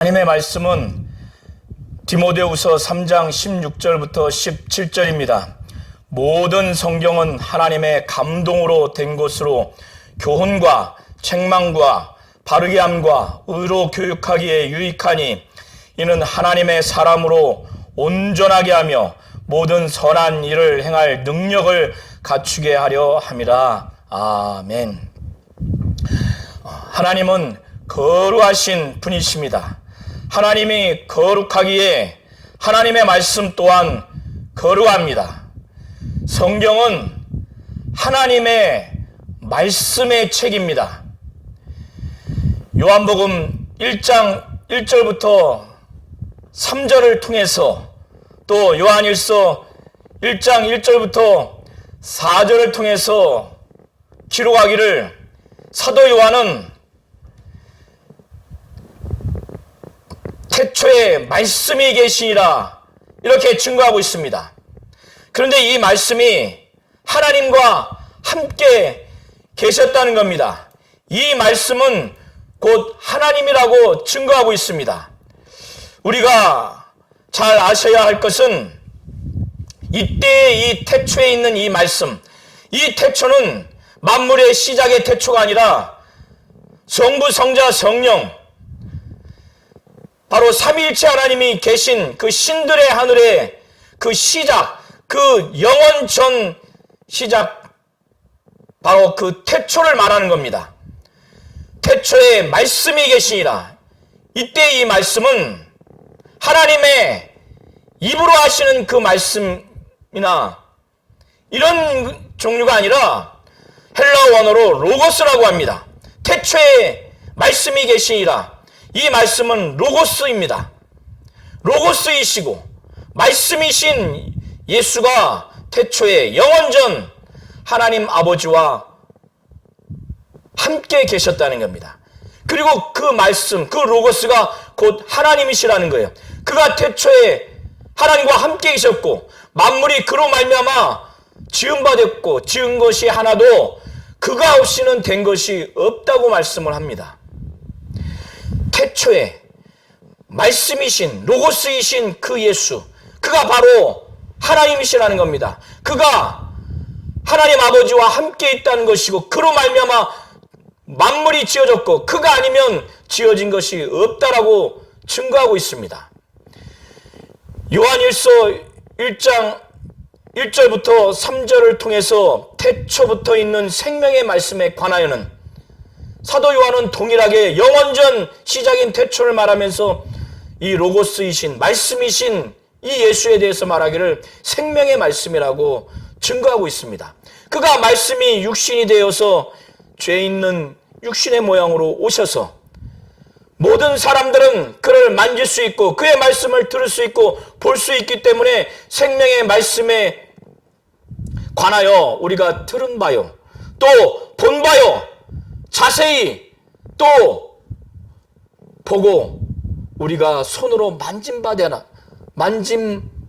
하나님의 말씀은 디모데후서 3장 16절부터 17절입니다. 모든 성경은 하나님의 감동으로 된 것으로 교훈과 책망과 바르게 함과 의로 교육하기에 유익하니 이는 하나님의 사람으로 온전하게 하며 모든 선한 일을 행할 능력을 갖추게 하려 함이라. 아멘. 하나님은 거룩하신 분이십니다. 하나님이 거룩하기에 하나님의 말씀 또한 거룩합니다. 성경은 하나님의 말씀의 책입니다. 요한복음 1장 1절부터 3절을 통해서 또 요한일서 1장 1절부터 4절을 통해서 기록하기를 사도 요한은 태초에 말씀이 계시니라 이렇게 증거하고 있습니다. 그런데 이 말씀이 하나님과 함께 계셨다는 겁니다. 이 말씀은 곧 하나님이라고 증거하고 있습니다. 우리가 잘 아셔야 할 것은 이때의 이 태초에 있는 이 말씀, 이 태초는 만물의 시작의 태초가 아니라 성부, 성자, 성령, 바로 삼위일체 하나님이 계신 그 신들의 하늘의 그 시작, 그 영원 전 시작, 바로 그 태초를 말하는 겁니다. 태초에 말씀이 계시니라. 이때 이 말씀은 하나님의 입으로 하시는 그 말씀이나 이런 종류가 아니라 헬라어 원어로 로고스라고 합니다. 태초에 말씀이 계시니라. 이 말씀은 로고스입니다. 로고스이시고 말씀이신 예수가 태초에 영원전 하나님 아버지와 함께 계셨다는 겁니다. 그리고 그 말씀, 그 로고스가 곧 하나님이시라는 거예요. 그가 태초에 하나님과 함께 계셨고 만물이 그로 말미암아 지음받았고 지은 것이 하나도 그가 없이는 된 것이 없다고 말씀을 합니다. 태초에 말씀이신 로고스이신 그 예수, 그가 바로 하나님이시라는 겁니다. 그가 하나님 아버지와 함께 있다는 것이고 그로 말미암아 만물이 지어졌고 그가 아니면 지어진 것이 없다라고 증거하고 있습니다. 요한일서 1장 1절부터 3절을 통해서 태초부터 있는 생명의 말씀에 관하여는 사도 요한은 동일하게 영원전 시작인 태초를 말하면서 이 로고스이신 말씀이신 이 예수에 대해서 말하기를 생명의 말씀이라고 증거하고 있습니다. 그가 말씀이 육신이 되어서 죄 있는 육신의 모양으로 오셔서 모든 사람들은 그를 만질 수 있고 그의 말씀을 들을 수 있고 볼 수 있기 때문에 생명의 말씀에 관하여 우리가 들은 바요 또 본 바요 자세히 또 보고 우리가 손으로 만진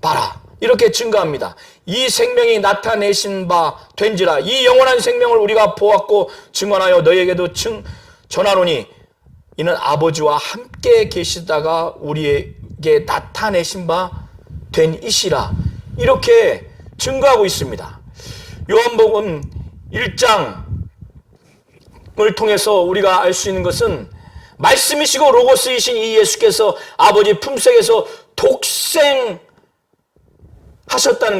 바라 이렇게 증거합니다. 이 생명이 나타내신 바 된지라 이 영원한 생명을 우리가 보았고 증언하여 너희에게도 전하노니 이는 아버지와 함께 계시다가 우리에게 나타내신 바 된 이시라 이렇게 증거하고 있습니다. 요한복음 1장을 통해서 우리가 알 수 있는 것은 말씀이시고 로고스이신 이 예수께서 아버지 품속에서 독생하셨다는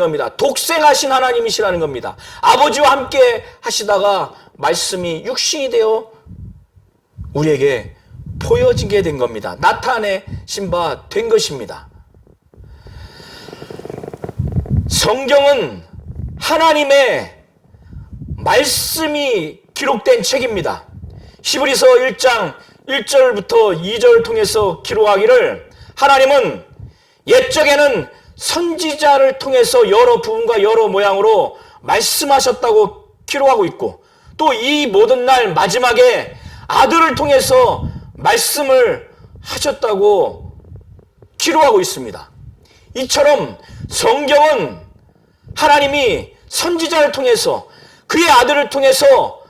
겁니다. 독생하신 하나님이시라는 겁니다. 아버지와 함께 하시다가 말씀이 육신이 되어 우리에게 보여지게 된 겁니다. 나타내신 바 된 것입니다. 성경은 하나님의 말씀이 기록된 책입니다. 히브리서 1장 1절부터 2절을 통해서 기록하기를 하나님은 옛적에는 선지자를 통해서 여러 부분과 여러 모양으로 말씀하셨다고 기록하고 있고 또 이 모든 날 마지막에 아들을 통해서 말씀을 하셨다고 기록하고 있습니다. 이처럼 성경은 하나님이 선지자를 통해서 그의 아들을 통해서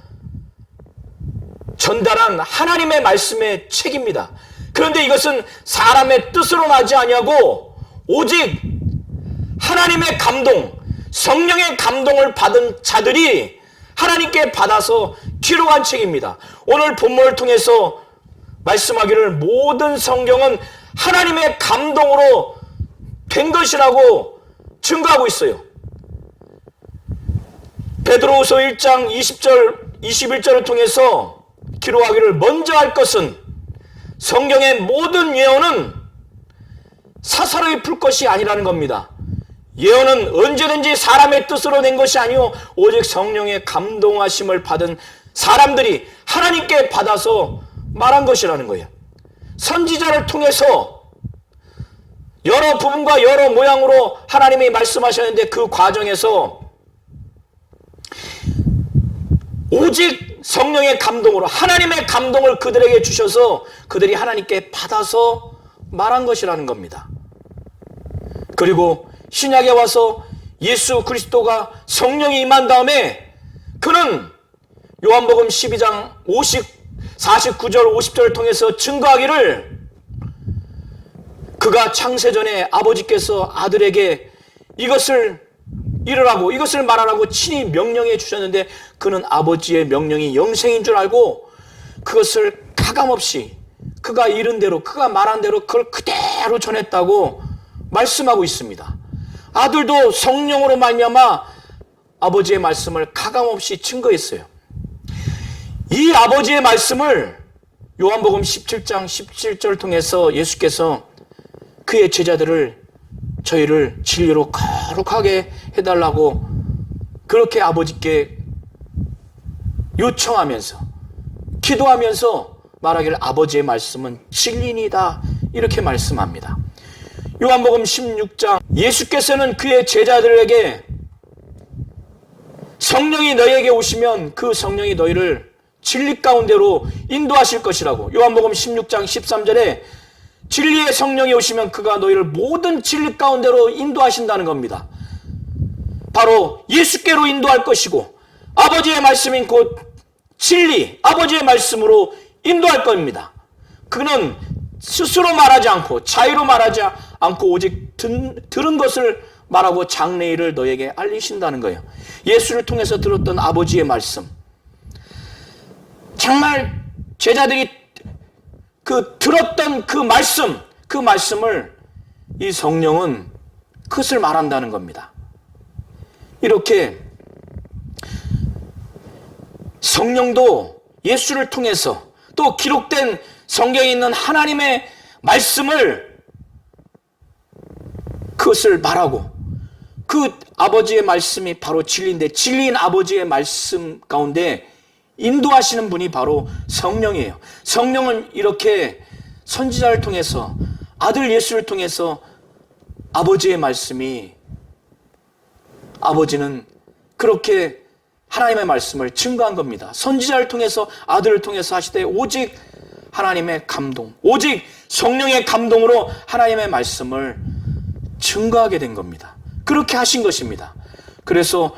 전달한 하나님의 말씀의 책입니다. 그런데 이것은 사람의 뜻으로 나지 아니하고 오직 하나님의 감동, 성령의 감동을 받은 자들이 하나님께 받아서 기록한 책입니다. 오늘 본문을 통해서 말씀하기를 모든 성경은 하나님의 감동으로 된 것이라고 증거하고 있어요. 베드로후서 1장 20절 21절을 통해서 기록하기를 먼저 할 것은 성경의 모든 예언은 사사로이 풀 것이 아니라는 겁니다. 예언은 언제든지 사람의 뜻으로 낸 것이 아니오 오직 성령의 감동하심을 받은 사람들이 하나님께 받아서 말한 것이라는 거예요. 선지자를 통해서 여러 부분과 여러 모양으로 하나님이 말씀하셨는데 그 과정에서 오직 성령의 감동으로 하나님의 감동을 그들에게 주셔서 그들이 하나님께 받아서 말한 것이라는 겁니다. 그리고 신약에 와서 예수 그리스도가 성령이 임한 다음에 그는 요한복음 12장 49절 50절을 통해서 증거하기를 그가 창세전에 아버지께서 아들에게 이것을 이르라고 이것을 말하라고 친히 명령해 주셨는데 그는 아버지의 명령이 영생인 줄 알고 그것을 가감없이 그가 이른 대로 그가 말한 대로 그걸 그대로 전했다고 말씀하고 있습니다. 아들도 성령으로 말미암아 아버지의 말씀을 가감없이 증거했어요. 이 아버지의 말씀을 요한복음 17장 17절을 통해서 예수께서 그의 제자들을 저희를 진리로 거룩하게 해달라고 그렇게 아버지께 요청하면서 기도하면서 말하기를 아버지의 말씀은 진리이다 이렇게 말씀합니다. 요한복음 16장 예수께서는 그의 제자들에게 성령이 너희에게 오시면 그 성령이 너희를 진리 가운데로 인도하실 것이라고 요한복음 16장 13절에 진리의 성령이 오시면 그가 너희를 모든 진리 가운데로 인도하신다는 겁니다. 바로 예수께로 인도할 것이고 아버지의 말씀인 곧 진리, 아버지의 말씀으로 인도할 겁니다. 그는 스스로 말하지 않고 자유로 말하지 않고 오직 들은 것을 말하고 장래일을 너에게 알리신다는 거예요. 예수를 통해서 들었던 아버지의 말씀, 정말 제자들이 들었던 그 말씀을 이 성령은 그것을 말한다는 겁니다. 이렇게 성령도 예수를 통해서 또 기록된 성경에 있는 하나님의 말씀을 그것을 말하고 그 아버지의 말씀이 바로 진리인데 진리인 아버지의 말씀 가운데 인도하시는 분이 바로 성령이에요. 성령은 이렇게 선지자를 통해서 아들 예수를 통해서 아버지의 말씀이 아버지는 그렇게 하나님의 말씀을 증거한 겁니다. 선지자를 통해서 아들을 통해서 하시되 오직 하나님의 감동, 오직 성령의 감동으로 하나님의 말씀을 증거하게 된 겁니다. 그렇게 하신 것입니다. 그래서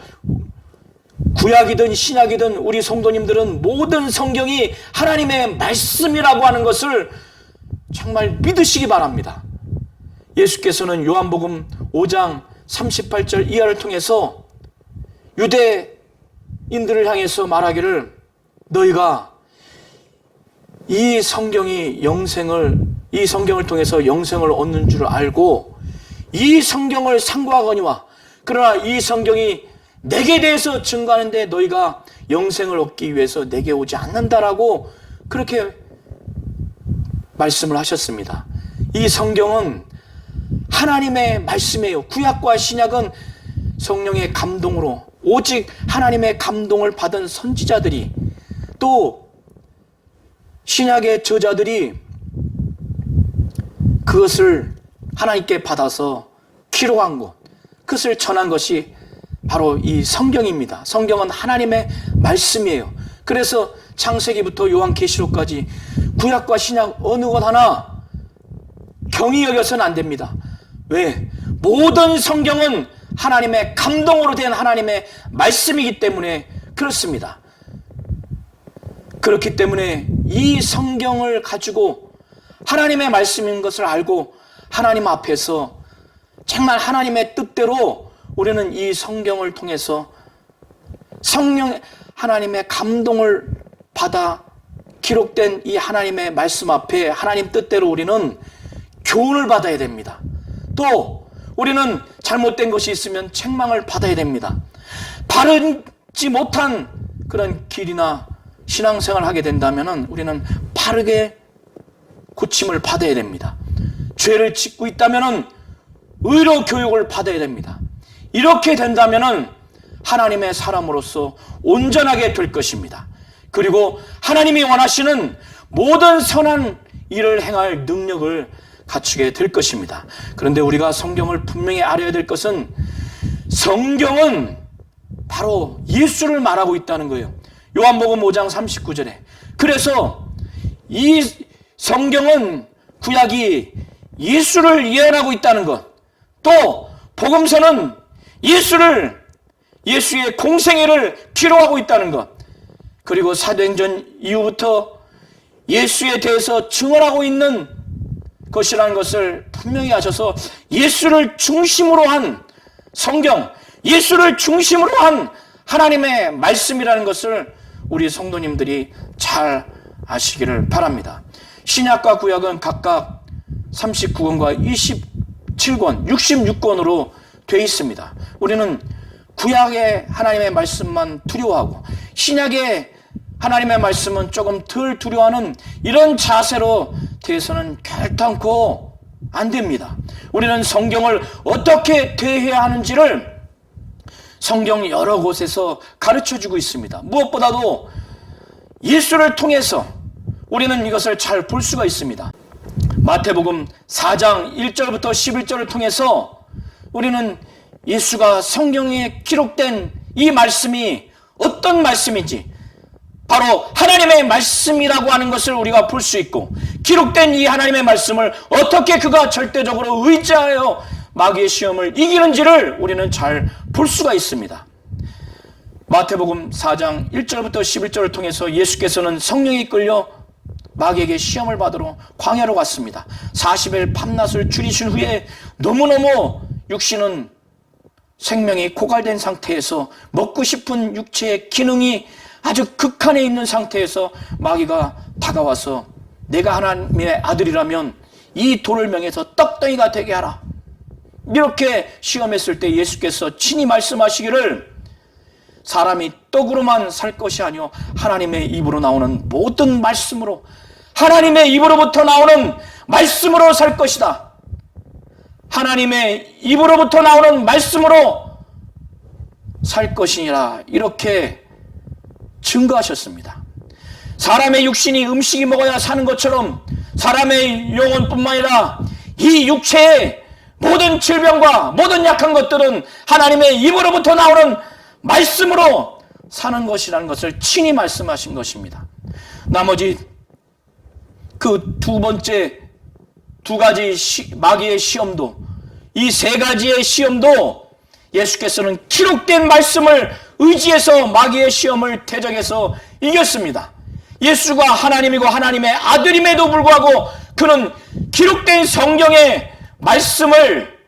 구약이든 신약이든 우리 성도님들은 모든 성경이 하나님의 말씀이라고 하는 것을 정말 믿으시기 바랍니다. 예수께서는 요한복음 5장 38절 이하를 통해서 유대인들을 향해서 말하기를 너희가 이 성경을 통해서 영생을 얻는 줄 알고 이 성경을 상고하거니와 그러나 이 성경이 내게 대해서 증거하는데 너희가 영생을 얻기 위해서 내게 오지 않는다라고 그렇게 말씀을 하셨습니다. 이 성경은 하나님의 말씀이에요. 구약과 신약은 성령의 감동으로 오직 하나님의 감동을 받은 선지자들이 또 신약의 저자들이 그것을 하나님께 받아서 기록한 것, 그것을 전한 것이 바로 이 성경입니다. 성경은 하나님의 말씀이에요. 그래서 창세기부터 요한계시록까지 구약과 신약 어느 것 하나 경히 여겨서는 안 됩니다. 왜? 모든 성경은 하나님의 감동으로 된 하나님의 말씀이기 때문에 그렇습니다. 그렇기 때문에 이 성경을 가지고 하나님의 말씀인 것을 알고 하나님 앞에서 정말 하나님의 뜻대로 우리는 이 성경을 통해서 성령 하나님의 감동을 받아 기록된 이 하나님의 말씀 앞에 하나님 뜻대로 우리는 교훈을 받아야 됩니다. 또 우리는 잘못된 것이 있으면 책망을 받아야 됩니다. 바르지 못한 그런 길이나 신앙생활을 하게 된다면 우리는 바르게 고침을 받아야 됩니다. 죄를 짓고 있다면 의로 교육을 받아야 됩니다. 이렇게 된다면 하나님의 사람으로서 온전하게 될 것입니다. 그리고 하나님이 원하시는 모든 선한 일을 행할 능력을 갖추게 될 것입니다. 그런데 우리가 성경을 분명히 알아야 될 것은 성경은 바로 예수를 말하고 있다는 거예요. 요한복음 5장 39절에. 그래서 이 성경은 구약이 예수를 예언하고 있다는 것, 또 복음서는 예수의 공생애를 기록하고 있다는 것, 그리고 사도행전 이후부터 예수에 대해서 증언하고 있는 것이라는 것을 분명히 하셔서 예수를 중심으로 한 성경, 예수를 중심으로 한 하나님의 말씀이라는 것을 우리 성도님들이 잘 아시기를 바랍니다. 신약과 구약은 각각 39권과 27권, 66권으로 되어 있습니다. 우리는 구약의 하나님의 말씀만 두려워하고 신약의 하나님의 말씀은 조금 덜 두려워하는 이런 자세로 대해서는 결단코 안 됩니다. 우리는 성경을 어떻게 대해야 하는지를 성경 여러 곳에서 가르쳐주고 있습니다. 무엇보다도 예수를 통해서 우리는 이것을 잘 볼 수가 있습니다. 마태복음 4장 1절부터 11절을 통해서 우리는 예수가 성경에 기록된 이 말씀이 어떤 말씀인지 바로 하나님의 말씀이라고 하는 것을 우리가 볼 수 있고, 기록된 이 하나님의 말씀을 어떻게 그가 절대적으로 의지하여 마귀의 시험을 이기는지를 우리는 잘 볼 수가 있습니다. 마태복음 4장 1절부터 11절을 통해서 예수께서는 성령에 이끌려 마귀에게 시험을 받으러 광야로 갔습니다. 40일 밤낮을 줄이신 후에 너무너무 육신은 생명이 고갈된 상태에서 먹고 싶은 육체의 기능이 아주 극한에 있는 상태에서 마귀가 다가와서 내가 하나님의 아들이라면 이 돌을 명해서 떡덩이가 되게 하라, 이렇게 시험했을 때 예수께서 친히 말씀하시기를 사람이 떡으로만 살 것이 아니요 하나님의 입으로 나오는 모든 말씀으로, 하나님의 입으로부터 나오는 말씀으로 살 것이다. 하나님의 입으로부터 나오는 말씀으로 살 것이니라, 이렇게 증거하셨습니다. 사람의 육신이 음식이 먹어야 사는 것처럼 사람의 영혼뿐만 아니라 이 육체의 모든 질병과 모든 약한 것들은 하나님의 입으로부터 나오는 말씀으로 사는 것이라는 것을 친히 말씀하신 것입니다. 나머지 그 두 번째 두 가지 마귀의 시험도, 이 세 가지의 시험도 예수께서는 기록된 말씀을 의지해서 마귀의 시험을 대적해서 이겼습니다. 예수가 하나님이고 하나님의 아들임에도 불구하고 그는 기록된 성경의 말씀을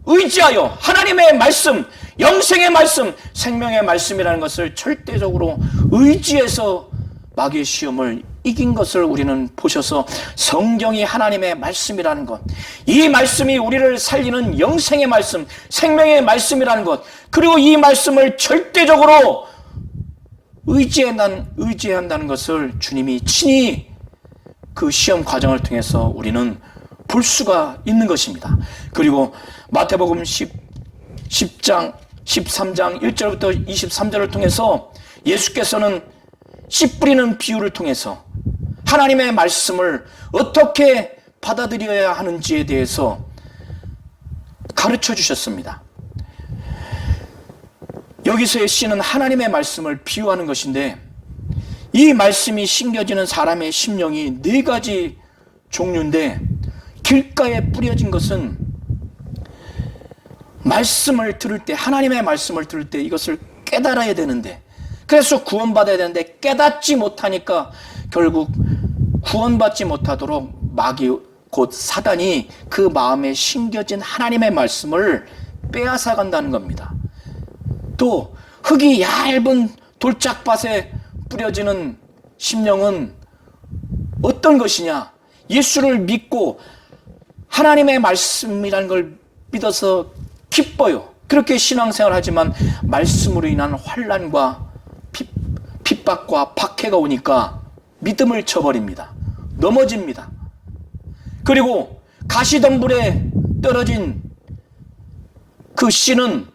의지하여 하나님의 말씀, 영생의 말씀, 생명의 말씀이라는 것을 절대적으로 의지해서 마귀의 시험을 이긴 것을 우리는 보셔서 성경이 하나님의 말씀이라는 것, 이 말씀이 우리를 살리는 영생의 말씀, 생명의 말씀이라는 것, 그리고 이 말씀을 절대적으로 의지해야 한다는 것을 주님이 친히 그 시험 과정을 통해서 우리는 볼 수가 있는 것입니다. 그리고 마태복음 13장 1절부터 23절을 통해서 예수께서는 씨 뿌리는 비유를 통해서 하나님의 말씀을 어떻게 받아들여야 하는지에 대해서 가르쳐 주셨습니다. 여기서의 씨는 하나님의 말씀을 비유하는 것인데, 이 말씀이 심겨지는 사람의 심령이 네 가지 종류인데, 길가에 뿌려진 것은 말씀을 들을 때, 하나님의 말씀을 들을 때 이것을 깨달아야 되는데, 그래서 구원받아야 되는데 깨닫지 못하니까 결국 구원받지 못하도록 곧 사단이 그 마음에 심겨진 하나님의 말씀을 빼앗아 간다는 겁니다. 또 흙이 얇은 돌짝밭에 뿌려지는 심령은 어떤 것이냐? 예수를 믿고 하나님의 말씀이라는 걸 믿어서 기뻐요. 그렇게 신앙생활을 하지만 말씀으로 인한 환난과 핍박과 박해가 오니까 믿음을 저버립니다. 넘어집니다. 그리고 가시덤불에 떨어진 그 씨는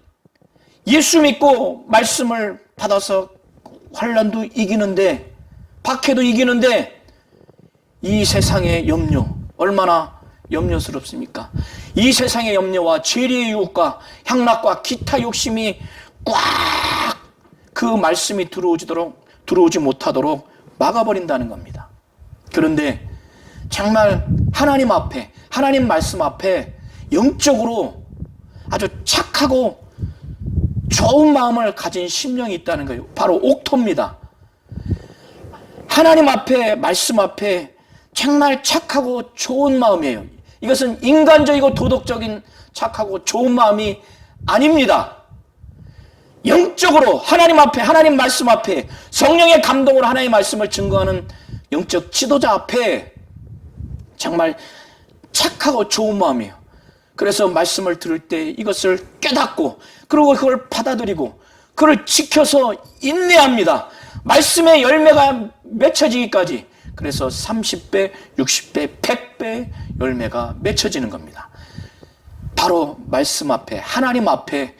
예수 믿고 말씀을 받아서 환난도 이기는데, 박해도 이기는데, 이 세상의 염려, 얼마나 염려스럽습니까? 이 세상의 염려와 죄의 유혹과 향락과 기타 욕심이 꽉 그 말씀이 들어오지 못하도록 막아버린다는 겁니다. 그런데 정말 하나님 앞에, 하나님 말씀 앞에 영적으로 아주 착하고 좋은 마음을 가진 심령이 있다는 거예요. 바로 옥토입니다. 하나님 앞에, 말씀 앞에 정말 착하고 좋은 마음이에요. 이것은 인간적이고 도덕적인 착하고 좋은 마음이 아닙니다. 영적으로 하나님 앞에, 하나님 말씀 앞에 성령의 감동으로 하나님의 말씀을 증거하는 영적 지도자 앞에 정말 착하고 좋은 마음이에요. 그래서 말씀을 들을 때 이것을 깨닫고, 그리고 그걸 받아들이고 그걸 지켜서 인내합니다. 말씀의 열매가 맺혀지기까지. 그래서 30배, 60배, 100배 열매가 맺혀지는 겁니다. 바로 말씀 앞에, 하나님 앞에,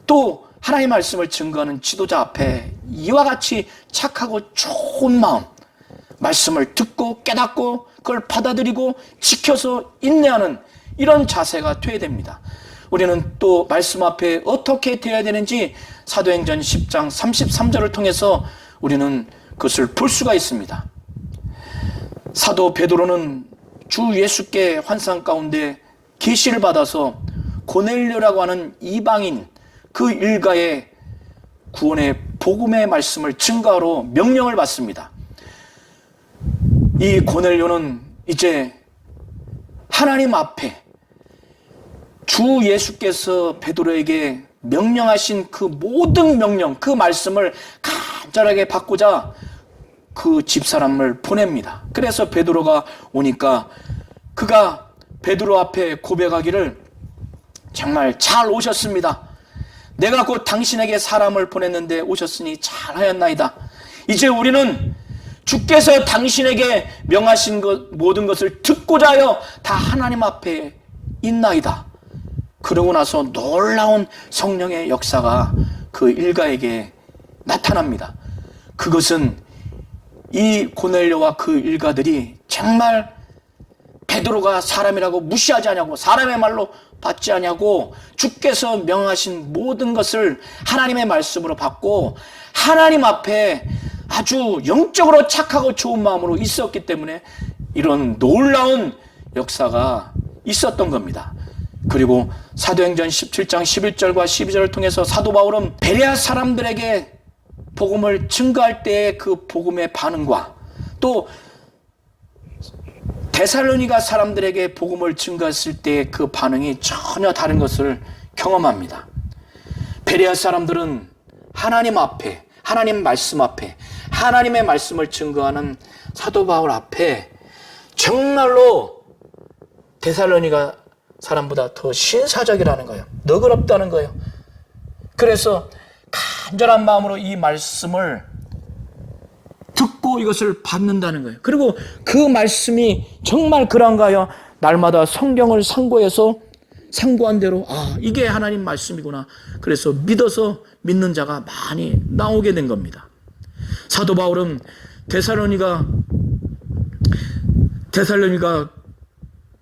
또 하나님의 말씀을 증거하는 지도자 앞에 이와 같이 착하고 좋은 마음, 말씀을 듣고 깨닫고 그걸 받아들이고 지켜서 인내하는 이런 자세가 되어야 됩니다. 우리는 또 말씀 앞에 어떻게 되어야 되는지 사도행전 10장 33절을 통해서 우리는 그것을 볼 수가 있습니다. 사도 베드로는 주 예수께 환상 가운데 계시를 받아서 고넬료라고 하는 이방인 그 일가의 구원의 복음의 말씀을 증거하러 명령을 받습니다. 이 고넬료는 이제 하나님 앞에 주 예수께서 베드로에게 명령하신 그 모든 명령, 그 말씀을 간절하게 받고자 그 집사람을 보냅니다. 그래서 베드로가 오니까 그가 베드로 앞에 고백하기를, 정말 잘 오셨습니다. 내가 곧 당신에게 사람을 보냈는데 오셨으니 잘하였나이다. 이제 우리는 주께서 당신에게 명하신 것, 모든 것을 듣고자 하여 다 하나님 앞에 있나이다. 그러고 나서 놀라운 성령의 역사가 그 일가에게 나타납니다. 그것은 이 고넬료와 그 일가들이 정말 베드로가 사람이라고 무시하지 않냐고, 사람의 말로 받지 않냐고, 주께서 명하신 모든 것을 하나님의 말씀으로 받고 하나님 앞에 아주 영적으로 착하고 좋은 마음으로 있었기 때문에 이런 놀라운 역사가 있었던 겁니다. 그리고 사도행전 17장 11절과 12절을 통해서 사도 바울은 베레아 사람들에게 복음을 증거할 때의 그 복음의 반응과 또 데살로니가 사람들에게 복음을 증거했을 때의 그 반응이 전혀 다른 것을 경험합니다. 베레아 사람들은 하나님 앞에, 하나님 말씀 앞에, 하나님의 말씀을 증거하는 사도 바울 앞에 정말로 데살로니가 사람보다 더 신사적이라는 거예요. 너그럽다는 거예요. 그래서 간절한 마음으로 이 말씀을 듣고 이것을 받는다는 거예요. 그리고 그 말씀이 정말 그런가요? 날마다 성경을 상고해서 상고한 대로 이게 하나님 말씀이구나. 그래서 믿어서 믿는 자가 많이 나오게 된 겁니다. 사도 바울은 데살로니가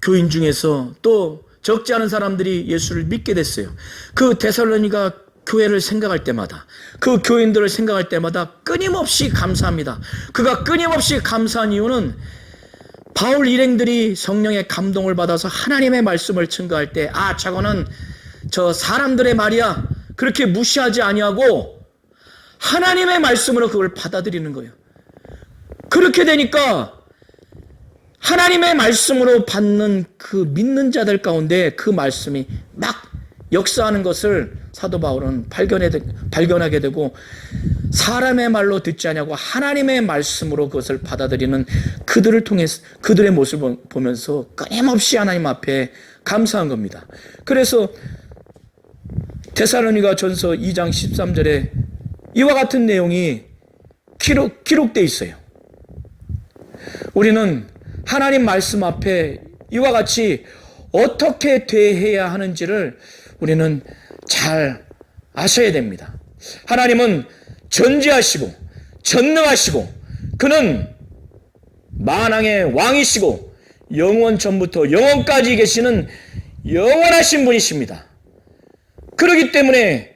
교인 중에서 또 적지 않은 사람들이 예수를 믿게 됐어요. 그 데살로니가 교회를 생각할 때마다, 그 교인들을 생각할 때마다 끊임없이 감사합니다. 그가 끊임없이 감사한 이유는 바울 일행들이 성령의 감동을 받아서 하나님의 말씀을 증거할 때 저거는 저 사람들의 말이야, 그렇게 무시하지 아니하고 하나님의 말씀으로 그걸 받아들이는 거예요. 그렇게 되니까 하나님의 말씀으로 받는 그 믿는 자들 가운데 그 말씀이 막 역사하는 것을 사도 바울은 발견하게 되고, 사람의 말로 듣지 아니하고 하나님의 말씀으로 그것을 받아들이는 그들을 통해서 그들의 모습을 보면서 끊임없이 하나님 앞에 감사한 겁니다. 그래서 데살로니가 전서 2장 13절에 이와 같은 내용이 기록되어 있어요. 우리는 하나님 말씀 앞에 이와 같이 어떻게 대해야 하는지를 우리는 잘 아셔야 됩니다. 하나님은 전지하시고 전능하시고 그는 만왕의 왕이시고 영원 전부터 영원까지 계시는 영원하신 분이십니다. 그렇기 때문에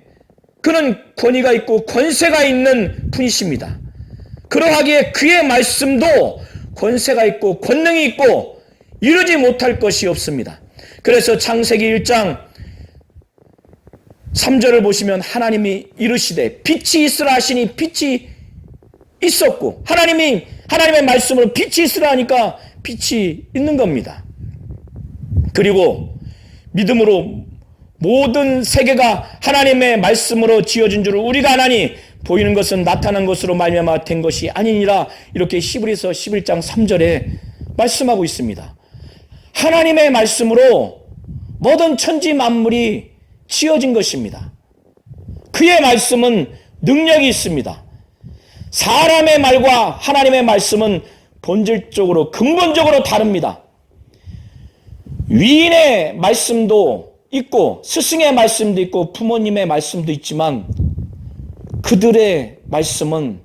그는 권위가 있고 권세가 있는 분이십니다. 그러하기에 그의 말씀도 권세가 있고 권능이 있고 이루지 못할 것이 없습니다. 그래서 창세기 1장 3절을 보시면 하나님이 이르시되 빛이 있으라 하시니 빛이 있었고, 하나님의 말씀으로 빛이 있으라 하니까 빛이 있는 겁니다. 그리고 믿음으로 모든 세계가 하나님의 말씀으로 지어진 줄을 우리가 아나니 보이는 것은 나타난 것으로 말미암아 된 것이 아니니라, 이렇게 히브리서 11장 3절에 말씀하고 있습니다. 하나님의 말씀으로 모든 천지 만물이 지어진 것입니다. 그의 말씀은 능력이 있습니다. 사람의 말과 하나님의 말씀은 본질적으로 근본적으로 다릅니다. 위인의 말씀도 있고 스승의 말씀도 있고 부모님의 말씀도 있지만 그들의 말씀은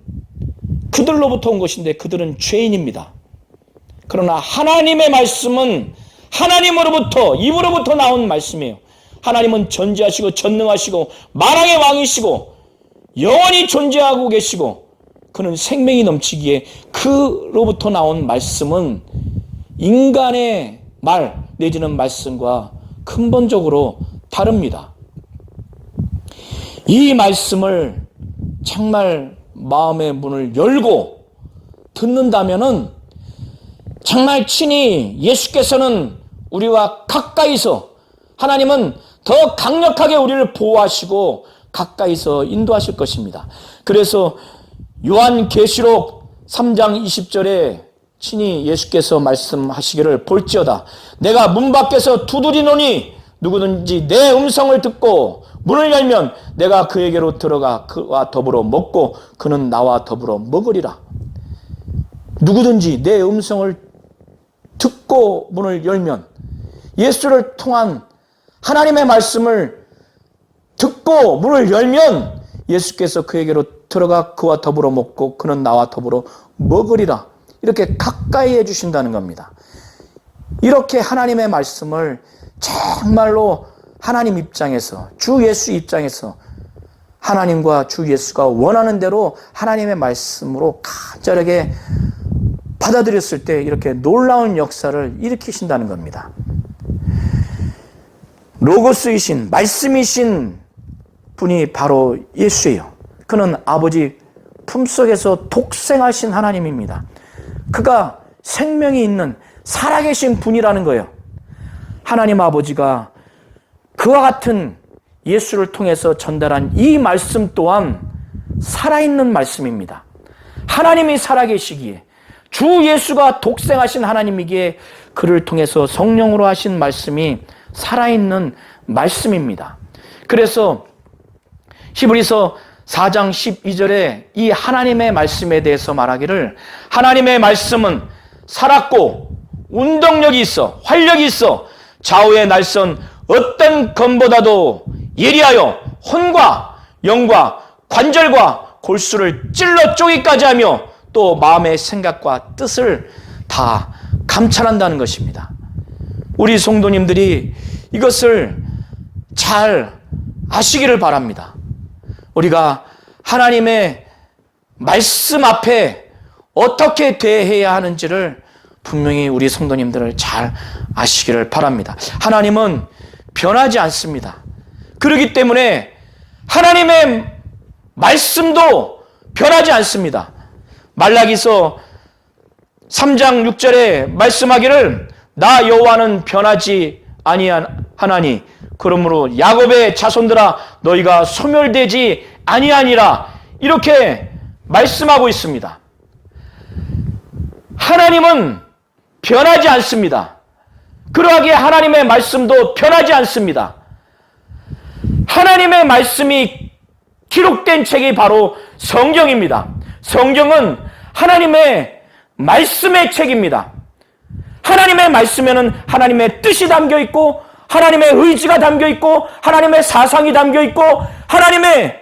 그들로부터 온 것인데 그들은 죄인입니다. 그러나 하나님의 말씀은 하나님으로부터, 입으로부터 나온 말씀이에요. 하나님은 전지하시고 전능하시고 만왕의 왕이시고 영원히 존재하고 계시고 그는 생명이 넘치기에 그로부터 나온 말씀은 인간의 말 내지는 말씀과 근본적으로 다릅니다. 이 말씀을 정말 마음의 문을 열고 듣는다면은 정말 친히 예수께서는 우리와 가까이서, 하나님은 더 강력하게 우리를 보호하시고 가까이서 인도하실 것입니다. 그래서 요한계시록 3장 20절에 친히 예수께서 말씀하시기를 볼지어다 내가 문 밖에서 두드리노니 누구든지 내 음성을 듣고 문을 열면 내가 그에게로 들어가 그와 더불어 먹고 그는 나와 더불어 먹으리라. 누구든지 내 음성을 듣고 문을 열면, 예수를 통한 하나님의 말씀을 듣고 문을 열면 예수께서 그에게로 들어가 그와 더불어 먹고 그는 나와 더불어 먹으리라. 이렇게 가까이 해주신다는 겁니다. 이렇게 하나님의 말씀을 정말로 하나님 입장에서, 주 예수 입장에서 하나님과 주 예수가 원하는 대로 하나님의 말씀으로 간절하게 받아들였을 때 이렇게 놀라운 역사를 일으키신다는 겁니다. 로고스이신, 말씀이신 분이 바로 예수예요. 그는 아버지 품속에서 독생하신 하나님입니다. 그가 생명이 있는 살아계신 분이라는 거예요. 하나님 아버지가 그와 같은 예수를 통해서 전달한 이 말씀 또한 살아있는 말씀입니다. 하나님이 살아계시기에, 주 예수가 독생하신 하나님이기에 그를 통해서 성령으로 하신 말씀이 살아있는 말씀입니다. 그래서 히브리서 4장 12절에 이 하나님의 말씀에 대해서 말하기를, 하나님의 말씀은 살았고 운동력이 있어, 활력이 있어 좌우의 날선 어떤 검보다도 예리하여 혼과 영과 관절과 골수를 찔러 쪼기까지 하며 또 마음의 생각과 뜻을 다 감찰한다는 것입니다. 우리 성도님들이 이것을 잘 아시기를 바랍니다. 우리가 하나님의 말씀 앞에 어떻게 대해야 하는지를 분명히 우리 성도님들을 잘 아시기를 바랍니다. 하나님은 변하지 않습니다. 그렇기 때문에 하나님의 말씀도 변하지 않습니다. 말라기서 3장 6절에 말씀하기를 나 여호와는 변하지 아니하나니 그러므로 야곱의 자손들아 너희가 소멸되지 아니하니라 이렇게 말씀하고 있습니다. 하나님은 변하지 않습니다. 그러하기에 하나님의 말씀도 변하지 않습니다. 하나님의 말씀이 기록된 책이 바로 성경입니다. 성경은 하나님의 말씀의 책입니다. 하나님의 말씀에는 하나님의 뜻이 담겨 있고 하나님의 의지가 담겨 있고 하나님의 사상이 담겨 있고 하나님의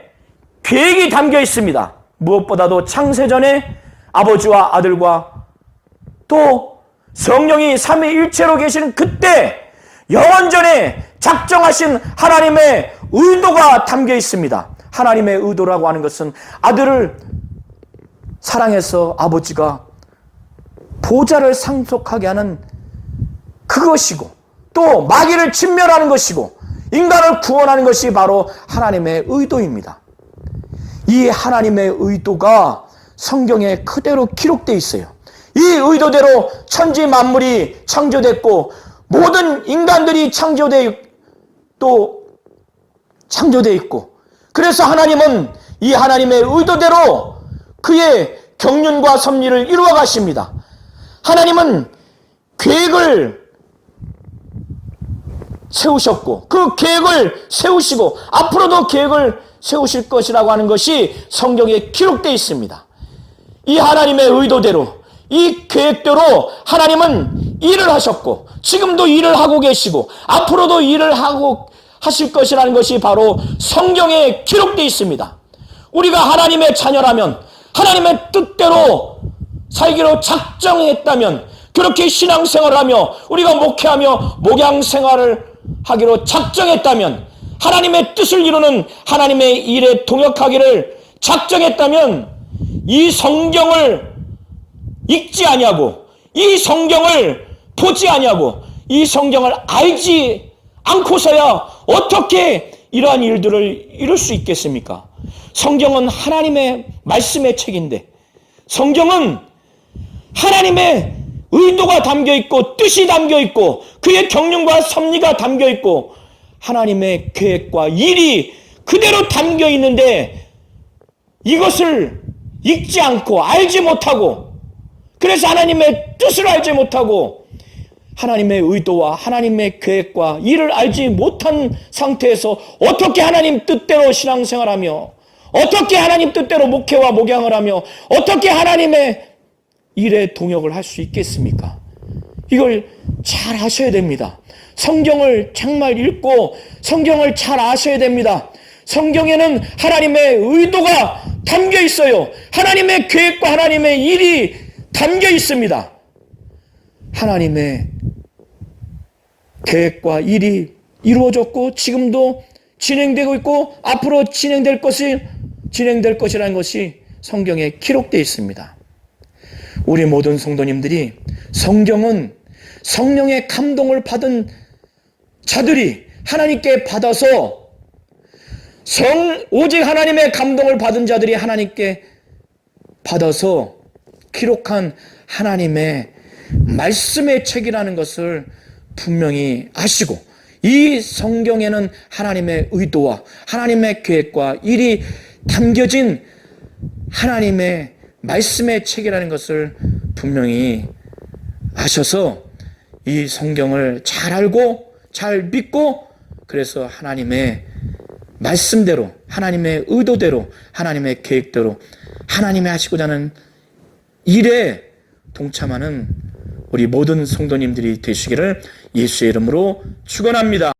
계획이 담겨 있습니다. 무엇보다도 창세전에 아버지와 아들과 또 성령이 삼위일체로 계시는 그때 영원전에 작정하신 하나님의 의도가 담겨 있습니다. 하나님의 의도라고 하는 것은 아들을 사랑해서 아버지가 보좌를 상속하게 하는 그것이고 또 마귀를 진멸하는 것이고 인간을 구원하는 것이 바로 하나님의 의도입니다. 이 하나님의 의도가 성경에 그대로 기록되어 있어요. 이 의도대로 천지 만물이 창조됐고 모든 인간들이 창조되어 있고 그래서 하나님은 이 하나님의 의도대로 그의 경륜과 섭리를 이루어 가십니다. 하나님은 계획을 세우셨고 그 계획을 세우시고 앞으로도 계획을 세우실 것이라고 하는 것이 성경에 기록되어 있습니다. 이 하나님의 의도대로 이 계획대로 하나님은 일을 하셨고 지금도 일을 하고 계시고 앞으로도 일을 하실 것이라는 것이 바로 성경에 기록되어 있습니다. 우리가 하나님의 자녀라면 하나님의 뜻대로 살기로 작정했다면 그렇게 신앙생활을 하며 우리가 목회하며 목양생활을 하기로 작정했다면 하나님의 뜻을 이루는 하나님의 일에 동역하기를 작정했다면 이 성경을 읽지 아니하고 이 성경을 보지 아니하고 이 성경을 알지 않고서야 어떻게 이러한 일들을 이룰 수 있겠습니까? 성경은 하나님의 말씀의 책인데 성경은 하나님의 의도가 담겨있고 뜻이 담겨있고 그의 경륜과 섭리가 담겨있고 하나님의 계획과 일이 그대로 담겨있는데 이것을 읽지 않고 알지 못하고 그래서 하나님의 뜻을 알지 못하고 하나님의 의도와 하나님의 계획과 일을 알지 못한 상태에서 어떻게 하나님 뜻대로 신앙생활하며 어떻게 하나님 뜻대로 목회와 목양을 하며 어떻게 하나님의 일에 동역을 할 수 있겠습니까? 이걸 잘 아셔야 됩니다. 성경을 정말 읽고 성경을 잘 아셔야 됩니다. 성경에는 하나님의 의도가 담겨 있어요. 하나님의 계획과 하나님의 일이 담겨 있습니다. 하나님의 계획과 일이 이루어졌고 지금도 진행되고 있고 앞으로 진행될 것이라는 것이 성경에 기록되어 있습니다. 우리 모든 성도님들이 성경은 성령의 감동을 받은 자들이 하나님께 받아서 오직 하나님의 감동을 받은 자들이 하나님께 받아서 기록한 하나님의 말씀의 책이라는 것을 분명히 아시고 이 성경에는 하나님의 의도와 하나님의 계획과 일이 담겨진 하나님의 말씀의 책이라는 것을 분명히 아셔서 이 성경을 잘 알고 잘 믿고 그래서 하나님의 말씀대로 하나님의 의도대로 하나님의 계획대로 하나님이 하시고자 하는 일에 동참하는 우리 모든 성도님들이 되시기를 예수의 이름으로 축원합니다.